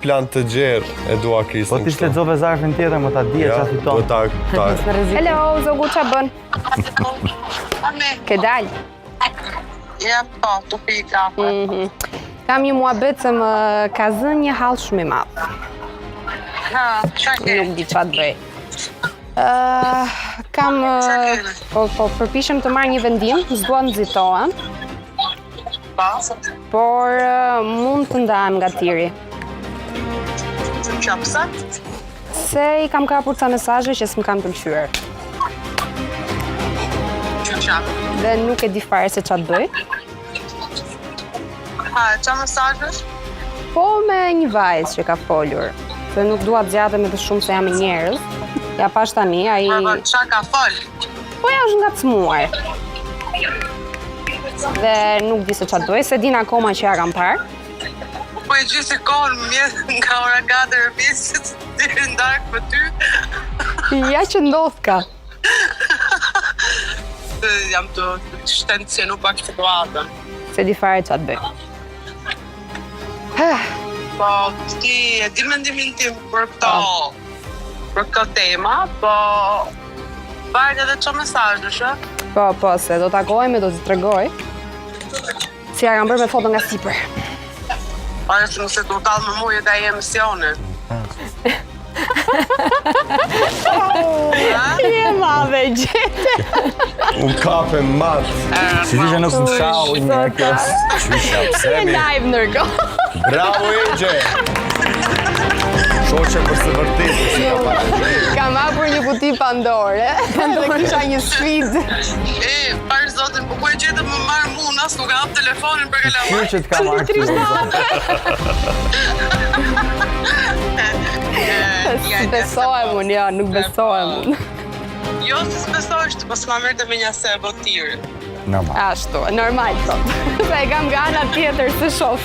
Plan të gjerë e dua Kristin. Po ti lexove zarfin tjetër, më ta dije çfarë fiton. Po ta. Hello, zogu qa bën? Ke dal? Ja, po, të pi kafe. Kam një muhabet se më ka zënë një hall shumë i madh. Ha, qa ke? Nuk di çfarë bëj. Kam po përpiqem të marr një vendim, s'dua nxitohem, por mund të ndahem nga tiri. Qapsa? Se i kam kapur ca mesazhe që s'm kanë pëlqyer. Dhe nuk e di fare se ç'a të bëj. Ha, qa mesazhesh? Po me një vajzë që ka folur. Se nuk dua të zgjatem me të shumë se jam i njerëz. Ja pash tani, ai... Qa ka fol? Po ja është ngacmuar. Dhe nuk di se ç'a të bëj, se din akoma që ja kam parë. Po e gjithë kohën mjetë nga ora 4 e pjesët deri në darkë për ty. Ja që ndodh ka. Jam të shtensionu pak situatën. Se di fare ç'a të bëj. Po, ti e di mendimin tim për këto tema, po varet edhe ço mesazhesh, ë? Po, se do takohemi, do t'i tregoj. Si ja kam bërë me foto nga sipër. Pare se nëse të tallë me muje dhe e emisione. Je madhe gjete. Unë kape matë. Si di që nuk më shau një kës. Qysha, pse Je mi? live ndërkohë. Bravo, Egje! Shoqe për së vërtetë. Kam hapur një kuti Pandore. Dhe kisha një sfidë. Parë zotin, po ku e gjetë më marë mu, as nuk e hap telefonin për kalamar. Kjo që t'ka marrë Besohem unë, jo, nuk besohem unë. Jo, se s'besojsh të pas ma mërë të me një se e botirë. Normal. Ashtu, normal thot. Se e kam nga ana tjetër se shof.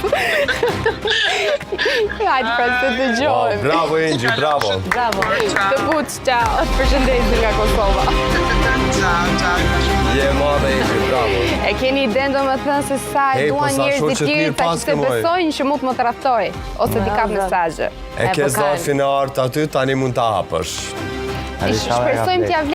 Hajde pra të dëgjojmë. Bravo, Egje, bravo. Bravo. Të buç, ciao. Përshëndesim nga Kosova. Ciao. Je madhe, Egje, bravo. E keni ide domethënë se sa e Ej, po duan sa njerëzit shoqet tjerë mirë ta që paske, se moj. besojnë që mund të më tradhtoj ose t'i kap mesazhe. E ke po kanë. zafin e artë aty, tani mund ta hapësh. Shpresojmë t'ja